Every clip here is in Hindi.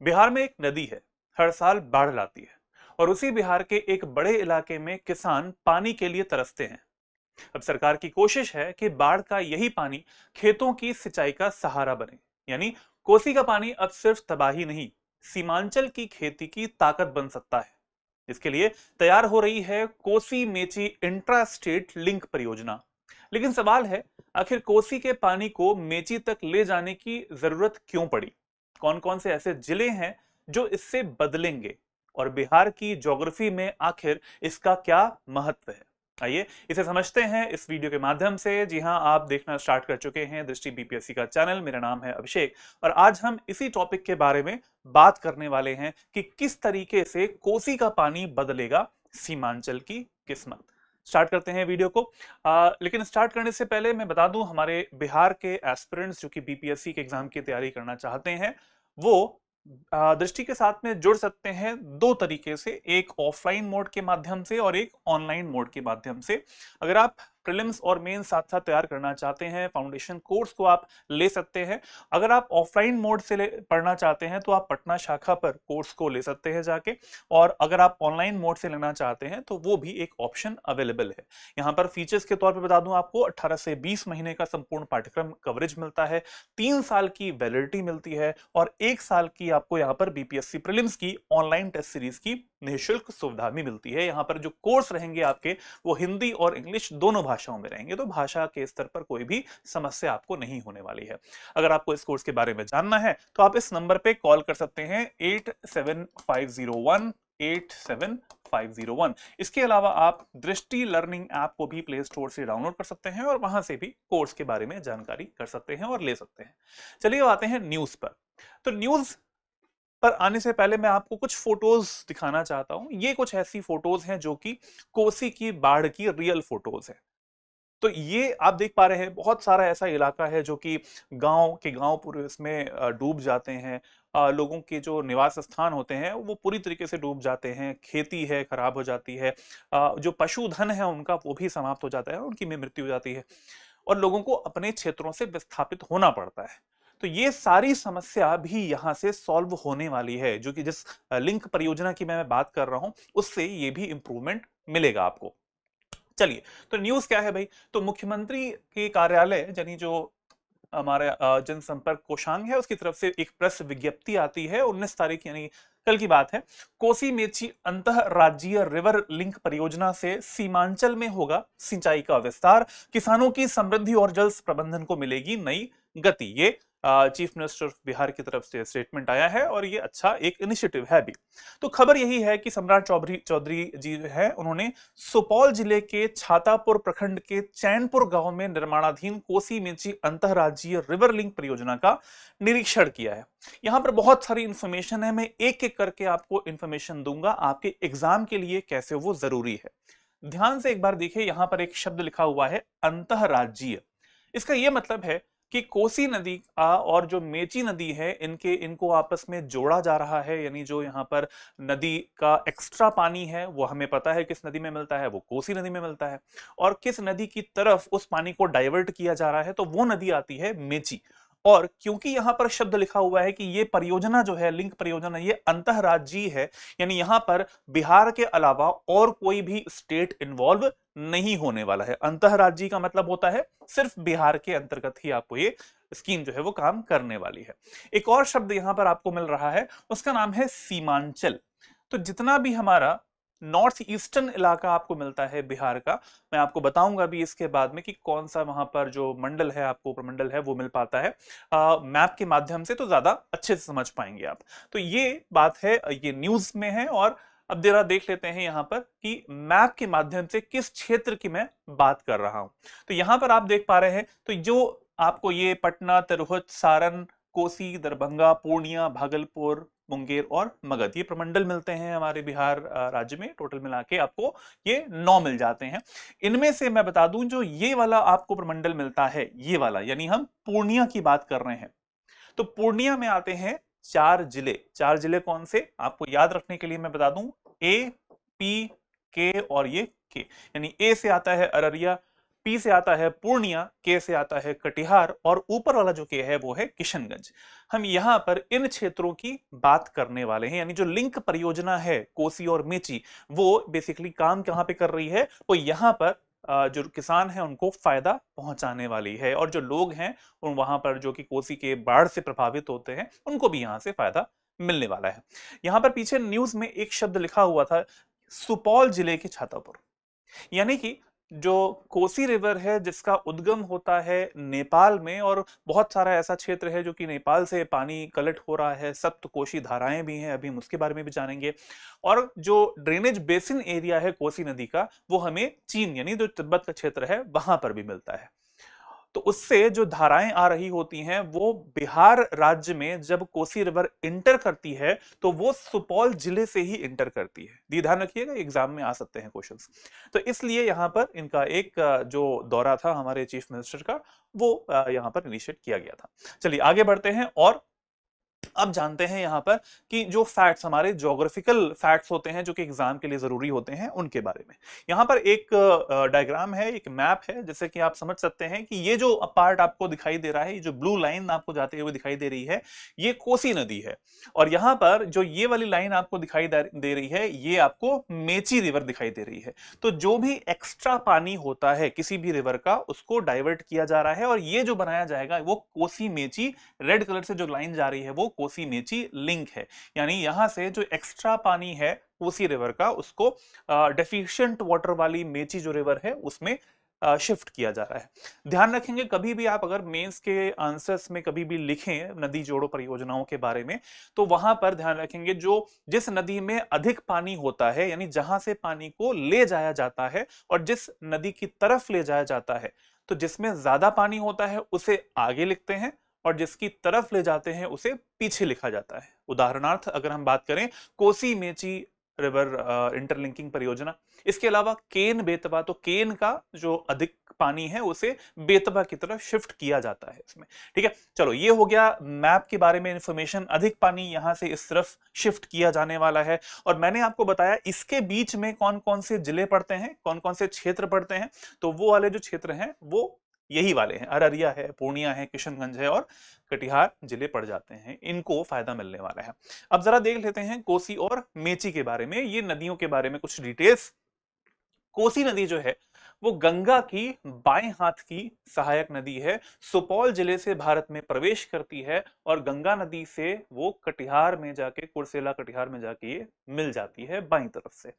बिहार में एक नदी है, हर साल बाढ़ लाती है और उसी बिहार के एक बड़े इलाके में किसान पानी के लिए तरसते हैं। अब सरकार की कोशिश है कि बाढ़ का यही पानी खेतों की सिंचाई का सहारा बने। यानी कोसी का पानी अब सिर्फ तबाही नहीं, सीमांचल की खेती की ताकत बन सकता है। इसके लिए तैयार हो रही है Kosi Mechi intra state link परियोजना। लेकिन सवाल है, आखिर कोसी के पानी को मेची तक ले जाने की जरूरत क्यों पड़ी? कौन कौन से ऐसे जिले हैं जो इससे बदलेंगे, और बिहार की ज्योग्राफी में आखिर इसका क्या महत्व है? आइए इसे समझते हैं इस वीडियो के माध्यम से। जी हां, आप देखना स्टार्ट कर चुके हैं दृष्टि बीपीएससी का चैनल। मेरा नाम है अभिषेक और आज हम इसी टॉपिक के बारे में बात करने वाले हैं कि किस तरीके से कोसी का पानी बदलेगा सीमांचल की किस्मत। स्टार्ट करते हैं वीडियो को। लेकिन स्टार्ट करने से पहले मैं बता दूं, हमारे बिहार के एस्पिरेंट्स जो कि बीपीएससी के एग्जाम की तैयारी करना चाहते हैं, वो दृष्टि के साथ में जुड़ सकते हैं दो तरीके से, एक ऑफलाइन मोड के माध्यम से और एक ऑनलाइन मोड के माध्यम से। अगर आप प्रीलिम्स और मेंस साथ साथ तैयार करना चाहते हैं, फाउंडेशन कोर्स को आप ले सकते हैं। अगर आप ऑफलाइन मोड से पढ़ना चाहते हैं तो आप पटना शाखा पर कोर्स को ले सकते हैं जाके, और अगर आप ऑनलाइन मोड से लेना चाहते हैं तो वो भी एक ऑप्शन अवेलेबल है। यहाँ पर फीचर्स के तौर पर बता दूं, आपको 18 से 20 महीने का संपूर्ण पाठ्यक्रम कवरेज मिलता है, 3 साल की वैलिडिटी मिलती है और 1 साल की आपको यहाँ पर बीपीएससी प्रीलिम्स की ऑनलाइन टेस्ट सीरीज की निःशुल्क सुविधा भी मिलती है। यहाँ पर जो कोर्स रहेंगे आपके, वो हिंदी और इंग्लिश दोनों भाषाओं में रहेंगे, तो भाषा के स्तर पर कोई भी समस्या आपको नहीं होने वाली है। अगर आपको इस कोर्स के बारे में जानना है तो आप इस नंबर पे कॉल कर सकते हैं 8750187501। इसके अलावा आप दृष्टि लर्निंग ऐप को भी प्ले स्टोर से डाउनलोड कर सकते हैं और वहां से भी कोर्स के बारे में जानकारी कर सकते हैं और ले सकते हैं। चलिए आते हैं न्यूज पर। तो न्यूज पर आने से पहले मैं आपको कुछ फोटोज दिखाना चाहता हूं। ये कुछ ऐसी फोटोज हैं जो कि कोसी की बाढ़ की रियल फोटोज हैं। तो ये आप देख पा रहे हैं, बहुत सारा ऐसा इलाका है जो कि गांव पूरे इसमें डूब जाते हैं। लोगों के जो निवास स्थान होते हैं वो पूरी तरीके से डूब जाते हैं, खेती है खराब हो जाती है, जो पशुधन है उनका वो भी समाप्त हो जाता है, उनकी भी मृत्यु हो जाती है और लोगों को अपने क्षेत्रों से विस्थापित होना पड़ता है। तो ये सारी समस्या भी यहाँ से सॉल्व होने वाली है, जो कि जिस लिंक परियोजना की मैं बात कर रहा हूं उससे ये भी इंप्रूवमेंट मिलेगा आपको। चलिए, तो न्यूज क्या है भाई? तो मुख्यमंत्री के कार्यालय यानी जो हमारे जनसंपर्क कोषांग है उसकी तरफ से एक प्रेस विज्ञप्ति आती है 19 तारीख यानी कल की बात है। कोसी मेची अंतः राज्यीय रिवर लिंक परियोजना से सीमांचल में होगा सिंचाई का विस्तार, किसानों की समृद्धि और जल प्रबंधन को मिलेगी नई गति। ये चीफ मिनिस्टर ऑफ बिहार की तरफ से स्टेटमेंट आया है और ये अच्छा एक इनिशिएटिव है भी। तो खबर यही है कि सम्राट चौधरी चौधरी जी है, उन्होंने सुपौल जिले के छातापुर प्रखंड के चैनपुर गांव में निर्माणाधीन कोसी मेची अंतरराज्यीय रिवर लिंक परियोजना का निरीक्षण किया है। यहां पर बहुत सारी इंफॉर्मेशन है, मैं एक एक करके आपको इंफॉर्मेशन दूंगा आपके एग्जाम के लिए कैसे वो जरूरी है। ध्यान से एक बार देखिए, यहां पर एक शब्द लिखा हुआ है अंतरराज्यीय। इसका यह मतलब है कि कोसी नदी और जो मेची नदी है इनको आपस में जोड़ा जा रहा है। यानी जो यहाँ पर नदी का एक्स्ट्रा पानी है वो हमें पता है किस नदी में मिलता है, वो कोसी नदी में मिलता है, और किस नदी की तरफ उस पानी को डाइवर्ट किया जा रहा है तो वो नदी आती है मेची। और क्योंकि यहां पर शब्द लिखा हुआ है कि ये परियोजना जो है लिंक परियोजना ये अंतरराज्यीय है, यानी यहां पर बिहार के अलावा और कोई भी स्टेट इन्वॉल्व नहीं होने वाला है। अंतरराज्यीय का मतलब होता है सिर्फ बिहार के अंतर्गत ही आपको ये स्कीम जो है वो काम करने वाली है। एक और शब्द यहां पर आपको मिल रहा है, उसका नाम है सीमांचल। तो जितना भी हमारा नॉर्थ ईस्टर्न इलाका आपको मिलता है बिहार का, मैं आपको बताऊंगा भी इसके बाद में कि कौन सा वहां पर जो मंडल है आपको प्रमंडल है वो मिल पाता है मैप के माध्यम से, तो ज्यादा अच्छे से समझ पाएंगे आप। तो ये बात है, ये न्यूज में है। और अब जरा देख लेते हैं यहां पर कि मैप के माध्यम से किस क्षेत्र की मैं बात कर रहा हूं। तो यहां पर आप देख पा रहे हैं, तो जो आपको ये पटना, तिरहुत, सारण, कोसी, दरभंगा, पूर्णिया, भागलपुर, मुंगेर और मगध ये प्रमंडल मिलते हैं हमारे बिहार राज्य में। टोटल मिला के आपको ये 9 मिल जाते हैं। इनमें से मैं बता दूं, जो ये वाला आपको प्रमंडल मिलता है, ये वाला यानी हम पूर्णिया की बात कर रहे हैं, तो पूर्णिया में आते हैं 4 जिले। 4 जिले कौन से आपको याद रखने के लिए मैं बता दूं, ए, पी, के और ये के। यानी ए से आता है अररिया, पी से आता है पूर्णिया, के से आता है कटिहार और ऊपर वाला जो के है वो है किशनगंज। हम यहाँ पर इन क्षेत्रों की बात करने वाले हैं, यानी जो लिंक परियोजना है कोसी और मेची, वो बेसिकली काम कहाँ पे कर रही है, वो यहाँ पर जो किसान हैं उनको फायदा पहुंचाने वाली है, और जो लोग हैं उन वहां पर जो कि कोसी के बाढ़ से प्रभावित होते हैं उनको भी यहां से फायदा मिलने वाला है। यहां पर पीछे न्यूज में एक शब्द लिखा हुआ था, सुपौल जिले के छातापुर, यानी कि जो कोसी रिवर है जिसका उद्गम होता है नेपाल में, और बहुत सारा ऐसा क्षेत्र है जो कि नेपाल से पानी कलेक्ट हो रहा है, सप्तकोशी धाराएं भी हैं, अभी हम उसके बारे में भी जानेंगे। और जो ड्रेनेज बेसिन एरिया है कोसी नदी का, वो हमें चीन यानी जो तिब्बत का क्षेत्र है वहां पर भी मिलता है। तो उससे जो धाराएं आ रही होती हैं वो बिहार राज्य में जब कोसी रिवर इंटर करती है तो वो सुपौल जिले से ही इंटर करती है। ये ध्यान रखिएगा, एग्जाम में आ सकते हैं क्वेश्चंस। तो इसलिए यहां पर इनका एक जो दौरा था हमारे चीफ मिनिस्टर का, वो यहां पर इनिशिएट किया गया था। चलिए आगे बढ़ते हैं और अब जानते हैं यहां पर कि जो फैक्ट्स हमारे ज्योग्राफिकल फैक्ट्स होते हैं जो कि एग्जाम के लिए जरूरी होते हैं उनके बारे में। यहां पर एक डायग्राम है, एक मैप है, जैसे कि आप समझ सकते हैं कि ये जो पार्ट आपको दिखाई दे रहा है, ये जो ब्लू लाइन आपको जाते हुए दिखाई दे रही है, ये कोसी नदी है। और यहां पर जो ये वाली लाइन आपको दिखाई दे रही है, ये आपको मेची रिवर दिखाई दे रही है। तो जो भी एक्स्ट्रा पानी होता है किसी भी रिवर का, उसको डाइवर्ट किया जा रहा है, और ये जो बनाया जाएगा वो कोसी मेची, रेड कलर से जो लाइन जा रही है वो कोसी मेची लिंक है। यानी यहां से जो एक्स्ट्रा पानी है कोसी रिवर का, उसको डेफिशिएंट वाटर वाली मेची जो रिवर है उसमें शिफ्ट किया जा रहा है। ध्यान रखेंगे कभी भी आप अगर मेंस के आंसर्स में कभी भी लिखें नदी जोड़ो परियोजनाओं के बारे में, तो वहां पर ध्यान रखेंगे जो जिस नदी में अधिक पानी होता है, यानी जहां से पानी को ले जाया जाता है और जिस नदी की तरफ ले जाया जाता है, तो जिसमें ज्यादा पानी होता है उसे आगे लिखते हैं और जिसकी तरफ ले जाते हैं उसे पीछे लिखा जाता है। उदाहरणार्थ अगर हम बात करें कोसी मेची रिवर इंटरलिंकिंग परियोजना, इसके अलावा केन बेतवा, तो केन का जो अधिक पानी है उसे बेतवा की तरफ शिफ्ट किया जाता है इसमें। ठीक है, चलो ये हो गया मैप के बारे में इंफॉर्मेशन। अधिक पानी यहां से इस तरफ शिफ्ट किया जाने वाला है, और मैंने आपको बताया इसके बीच में कौन कौन से जिले पड़ते हैं, कौन कौन से क्षेत्र पड़ते हैं। तो वो वाले जो क्षेत्र हैं वो यही वाले हैं, अररिया है, पूर्णिया है, किशनगंज है और कटिहार जिले पड़ जाते हैं, इनको फायदा मिलने वाला है। अब जरा देख लेते हैं कोसी और मेची के बारे में, ये नदियों के बारे में कुछ डिटेल्स। कोसी नदी जो है वो गंगा की बाएं हाथ की सहायक नदी है, सुपौल जिले से भारत में प्रवेश करती है और गंगा नदी से वो कटिहार में जाके, कुर्सेला कटिहार में जाके ये मिल जाती है बाईं तरफ से।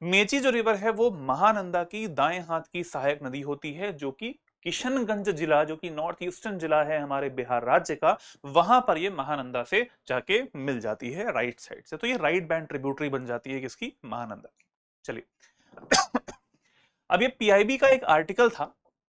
मेची जो रिवर है वो महानंदा की दाएं हाथ की सहायक नदी होती है, जो कि किशनगंज जिला, जो कि नॉर्थ ईस्टर्न जिला है हमारे बिहार राज्य का, वहां पर ये महानंदा से जाके मिल जाती है राइट साइड से। तो ये राइट बैंक ट्रिब्यूटरी बन जाती है किसकी, महानंदा की। चलिए अब ये पीआईबी का एक आर्टिकल था,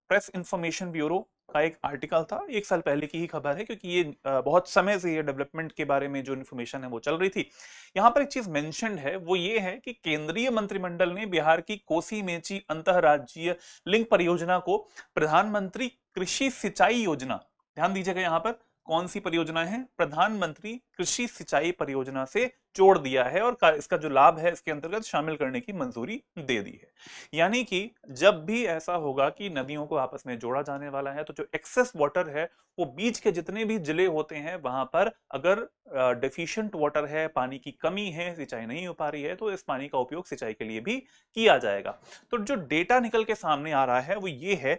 प्रेस इंफॉर्मेशन ब्यूरो का एक आर्टिकल था, एक साल पहले की ही खबर है, क्योंकि ये बहुत समय से ये डेवलपमेंट के बारे में जो इन्फॉर्मेशन है वो चल रही थी। यहां पर एक चीज मेंशन्ड है, वो ये है कि केंद्रीय मंत्रिमंडल ने बिहार की कोसी मेची अंतरराज्यीय लिंक परियोजना को प्रधानमंत्री कृषि सिंचाई योजना, ध्यान दीजिएगा यहां पर कौन सी परियोजना है, प्रधानमंत्री कृषि सिंचाई परियोजना से जोड़ दिया है, और इसका जो लाभ है इसके अंतर्गत शामिल करने की मंजूरी दे दी है। यानी कि जब भी ऐसा होगा कि नदियों को आपस में जोड़ा जाने वाला है, तो जो एक्सेस वाटर है वो बीच के जितने भी जिले होते हैं वहां पर अगर डेफिशिएंट वाटर है, पानी की कमी है, सिंचाई नहीं हो पा रही है, तो इस पानी का उपयोग सिंचाई के लिए भी किया जाएगा। तो जो डेटा निकल के सामने आ रहा है वो ये है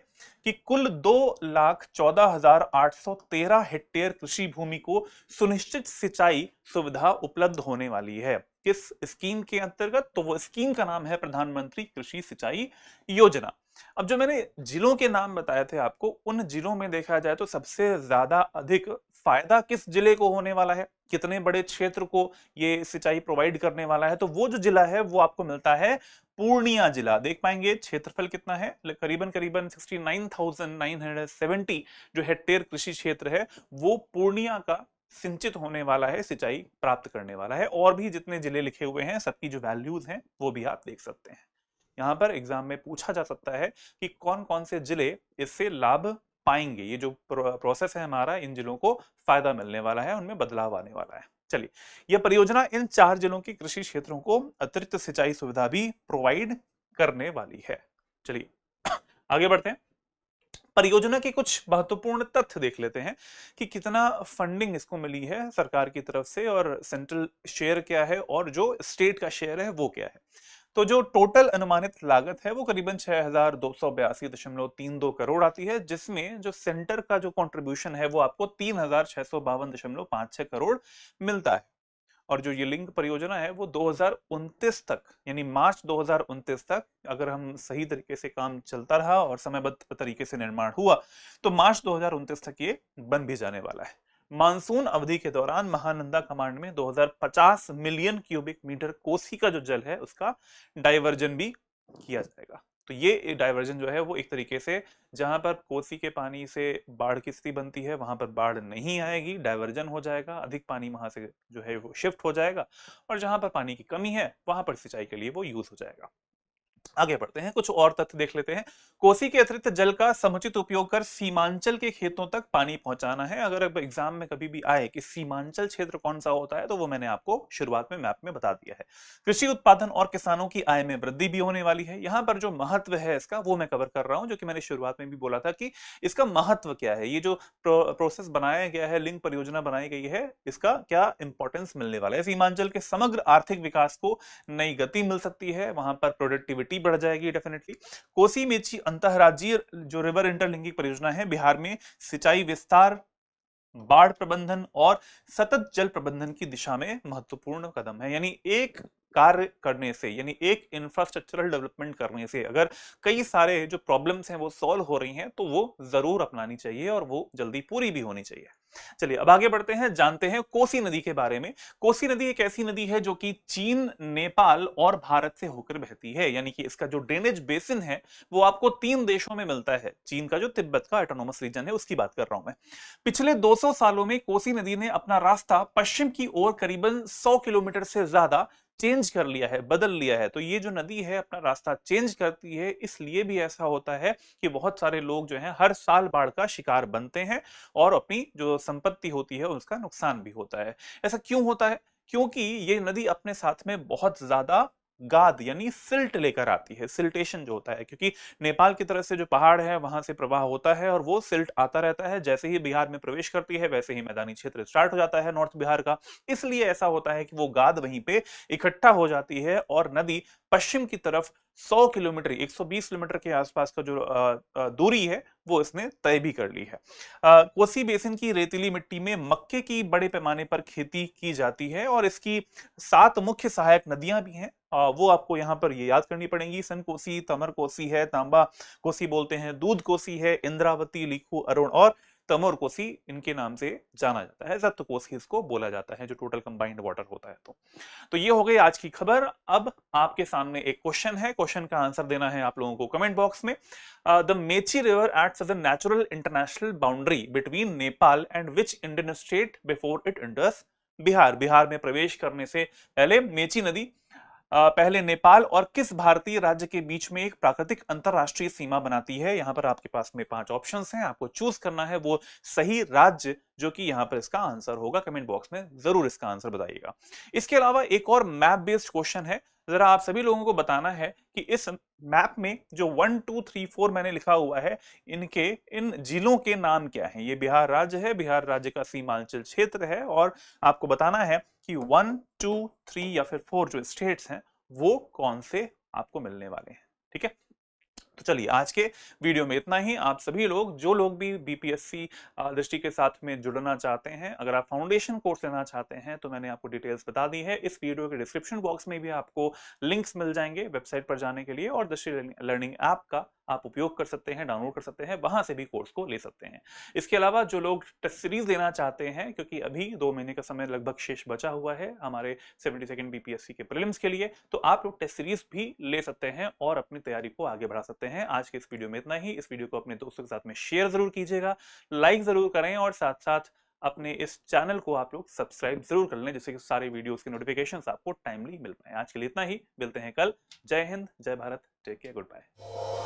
कि कुल 2,14,813 हेक्टेयर कृषि भूमि को सुनिश्चित सिंचाई सुविधा उपलब्ध होने वाली है। किस स्कीम के अंतर्गत, तो वो स्कीम का नाम है प्रधानमंत्री कृषि सिंचाई योजना। अब जो मैंने जिलों के नाम बताए थे आपको, उन जिलों में देखा जाए तो सबसे ज्यादा अधिक फायदा किस जिले को होने वाला है, कितने बड़े क्षेत्र को ये सिंचाई प्रोवाइड करने वाला है, तो वो जो जिला है वो आपको मिलता है पूर्णिया जिला। देख पाएंगे क्षेत्रफल कितना है, करीबन करीबन 69,970 जो हेक्टेयर कृषि क्षेत्र है वो पूर्णिया का सिंचित होने वाला है, सिंचाई प्राप्त करने वाला है। और भी जितने जिले लिखे हुए हैं सबकी जो वैल्यूज हैं वो भी आप देख सकते हैं। यहां पर एग्जाम में पूछा जा सकता है कि कौन कौन से जिले इससे लाभ पाएंगे, ये जो प्रोसेस है हमारा, इन जिलों को फायदा मिलने वाला है, उनमें बदलाव आने वाला है। चलिए, यह परियोजना इन 4 जिलों के कृषि क्षेत्रों को अतिरिक्त सिंचाई सुविधा भी प्रोवाइड करने वाली है। चलिए आगे बढ़ते हैं। परियोजना के कुछ महत्वपूर्ण तथ्य देख लेते हैं कि कितना फंडिंग इसको मिली है सरकार की तरफ से, और सेंट्रल शेयर क्या है और जो स्टेट का शेयर है वो क्या है। तो जो टोटल अनुमानित लागत है वो करीबन 6282.32 करोड़ आती है, जिसमें जो सेंटर का जो कंट्रीब्यूशन है वो आपको 3652.56 करोड़ मिलता है। और जो ये लिंक परियोजना है वो 2029 तक, यानी मार्च 2029 तक अगर हम सही तरीके से काम चलता रहा और समयबद्ध तरीके से निर्माण हुआ तो मार्च 2029 तक ये बन भी जाने वाला है। मानसून अवधि के दौरान महानंदा कमांड में 2050 मिलियन क्यूबिक मीटर कोसी का जो जल है उसका डाइवर्जन भी किया जाएगा। तो ये डाइवर्जन जो है वो एक तरीके से जहां पर कोसी के पानी से बाढ़ की स्थिति बनती है वहां पर बाढ़ नहीं आएगी, डाइवर्जन हो जाएगा, अधिक पानी वहां से जो है वो शिफ्ट हो जाएगा, और जहां पर पानी की कमी है वहां पर सिंचाई के लिए वो यूज हो जाएगा। आगे बढ़ते हैं, कुछ और तथ्य देख लेते हैं। कोसी के अतिरिक्त जल का समुचित उपयोग कर सीमांचल के खेतों तक पानी पहुंचाना है। अगर अब एग्जाम में कभी भी आए कि सीमांचल क्षेत्र कौन सा होता है तो वो मैंने आपको शुरुआत में मैप में बता दिया है। कृषि उत्पादन और किसानों की आय में वृद्धि भी होने वाली है। यहाँ पर जो महत्व है इसका वो मैं कवर कर रहा हूं, जो कि मैंने शुरुआत में भी बोला था कि इसका महत्व क्या है, ये जो प्रोसेस बनाया गया है, लिंक परियोजना बनाई गई है, इसका क्या इंपॉर्टेंस मिलने वाला है। सीमांचल के समग्र आर्थिक विकास को नई गति मिल सकती है, वहां पर प्रोडक्टिविटी बढ़ जाएगी डेफिनेटली। कोसी मेची अंतरराज्यीय जो रिवर इंटरलिंकिंग परियोजना है बिहार में सिंचाई विस्तार, बाढ़ प्रबंधन और सतत जल प्रबंधन की दिशा में महत्वपूर्ण कदम है। यानी एक कार्य करने से, यानी एक इंफ्रास्ट्रक्चरल डेवलपमेंट करने से अगर कई सारे जो प्रॉब्लम्स हैं वो सॉल्व हो रही हैं तो वो जरूर अपनानी चाहिए और वो जल्दी पूरी भी होनी चाहिए। चलिए अब आगे बढ़ते हैं, जानते हैं कोसी नदी के बारे में। कोसी नदी एक ऐसी नदी है जो कि चीन, नेपाल और भारत से होकर बहती है, यानी कि इसका जो ड्रेनेज बेसिन है वो आपको 3 देशों में मिलता है। चीन का जो तिब्बत का ऑटोनोमस रीजन है उसकी बात कर रहा हूं मैं। पिछले 200 सालों में कोसी नदी ने अपना रास्ता पश्चिम की ओर करीबन 100 किलोमीटर से ज्यादा चेंज कर लिया है, बदल लिया है। तो ये जो नदी है अपना रास्ता चेंज करती है, इसलिए भी ऐसा होता है कि बहुत सारे लोग जो हैं हर साल बाढ़ का शिकार बनते हैं और अपनी जो संपत्ति होती है उसका नुकसान भी होता है। ऐसा क्यों होता है? क्योंकि ये नदी अपने साथ में बहुत ज्यादा गाद यानी सिल्ट लेकर आती है, सिल्टेशन जो होता है, क्योंकि नेपाल की तरफ से जो पहाड़ है वहां से प्रवाह होता है और वो सिल्ट आता रहता है। जैसे ही बिहार में प्रवेश करती है वैसे ही मैदानी क्षेत्र स्टार्ट हो जाता है नॉर्थ बिहार का, इसलिए ऐसा होता है कि वो गाद वहीं पे इकट्ठा हो जाती है और नदी पश्चिम की तरफ 100 किलोमीटर 120 किलोमीटर के आसपास का जो दूरी है वो इसने तय भी कर ली है। कोसी बेसिन की रेतीली मिट्टी में मक्के की बड़े पैमाने पर खेती की जाती है और इसकी 7 मुख्य सहायक नदियां भी हैं। वो आपको यहाँ पर ये याद करनी पड़ेंगी। सन कोसी, तमर कोसी है, तांबा कोसी बोलते हैं, दूध कोसी है, इंद्रावती, लिखू, अरुण और तमोर कोसी इनके नाम से जाना जाता है। सप्त कोसी इसको बोला जाता है जो टोटल कंबाइंड वाटर होता है। तो ये हो गई आज की खबर। अब आपके सामने एक क्वेश्चन है, क्वेश्चन का आंसर देना है आप लोगों को कमेंट बॉक्स में। The Mechi river acts as a natural international boundary between Nepal and which Indian state before it enters Bihar. Bihar में प्रवेश करने से पहले मेची नदी पहले नेपाल और किस भारतीय राज्य के बीच में एक प्राकृतिक अंतरराष्ट्रीय सीमा बनाती है। यहां पर आपके पास में 5 ऑप्शंस हैं, आपको चूज करना है वो सही राज्य जो कि यहां पर इसका आंसर होगा। कमेंट बॉक्स में जरूर इसका आंसर बताइएगा। इसके अलावा एक और मैप बेस्ड क्वेश्चन है, जरा आप सभी लोगों को बताना है कि इस मैप में जो 1 2 3 4 मैंने लिखा हुआ है इनके इन जिलों के नाम क्या हैं। ये बिहार राज्य है, बिहार राज्य का सीमांचल क्षेत्र है और आपको बताना है कि 1 2 3 या फिर 4 जो स्टेट्स हैं वो कौन से आपको मिलने वाले हैं। ठीक है, तो चलिए आज के वीडियो में इतना ही। आप सभी लोग जो लोग भी बीपीएससी दृष्टि के साथ में जुड़ना चाहते हैं, अगर आप फाउंडेशन कोर्स लेना चाहते हैं तो मैंने आपको डिटेल्स बता दी है। इस वीडियो के डिस्क्रिप्शन बॉक्स में भी आपको लिंक्स मिल जाएंगे वेबसाइट पर जाने के लिए, और दृष्टि लर्निंग ऐप का आप उपयोग कर सकते हैं, डाउनलोड कर सकते हैं, वहां से भी कोर्स को ले सकते हैं। इसके अलावा जो लोग टेस्ट सीरीज लेना चाहते हैं, क्योंकि अभी 2 महीने का समय लगभग शेष बचा हुआ है हमारे 72nd बीपीएससी के प्रीलिम्स के लिए, तो आप लोग टेस्ट सीरीज भी ले सकते हैं और अपनी तैयारी को आगे बढ़ा सकते हैं। आज के इस वीडियो में इतना ही। इस वीडियो को अपने दोस्तों के साथ में शेयर जरूर कीजिएगा, लाइक जरूर करें और साथ साथ अपने इस चैनल को आप लोग सब्सक्राइब जरूर कर लें, जिससे कि सारे वीडियोस के नोटिफिकेशंस आपको टाइमली मिल पाए। आज के लिए इतना ही, मिलते हैं कल। जय हिंद, जय Bharat, take care, good bye.